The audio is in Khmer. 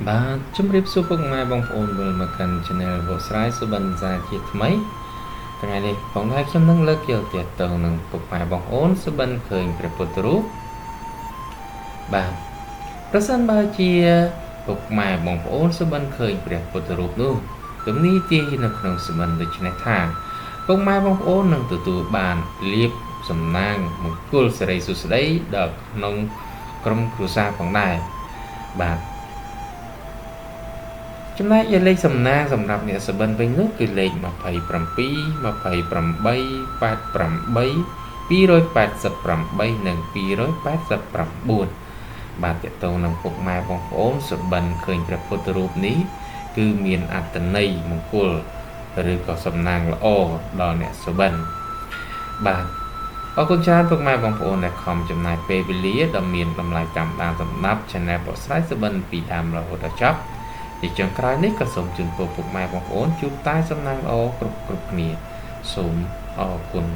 បាទជំរាបសួរពុកម៉ែបងប្អូនវិលមកកាន់ Channel វស្រាយសុបិនសាជាថ្មីថ្ងៃនេះបងថៃខ្ញុំនឹងលើកយកទាក់ទងនឹងពុកម៉ែបងប្អូនសុបិនឃើញព្រះពុទ្ធរូបបាទប្រសិនបើជាពុកម៉ែបងប្អូនសុបិនឃើញព្រះពុទ្ធរូបនោះទំនីតិនៅក្នុងសុបិនដូច្នេះថាពុកម៉ែបងប្អូននឹងទទួលបានលៀបសំណាងមង្គលសិរីសុស្ដីដល់ក្នុងក្រុមគ្រួសារផងដែរបាទចំណែកលេខសំណាងសម្រាប់អ្នកសុបិនវិញនោះគឺលេខ27 28 88 288និង289បាទតកតងនឹងពុកម៉ែបងប្អូនសុបិនឃើញព្រះពុទ្ធរូបនេះគឺមានអត្តន័យមង្គលឬក៏សំណាងល្អដល់អ្នកសុបិនបាទអរគុណច្រើនពុកម៉ែបងប្អូនដែលខំចំណាយពេលវេលាដ៏មានតម្លៃតាមដានសម្រាប់ Channel បកស្រាយសុបិនពីដើមរហូតដល់ចប់ជាចុងក្រោយនេះក៏សូមជូនពរពុកម៉ែបងប្អូនជួបតែសំណាងល្អគ្រប់គ្នាសូមអរគុណ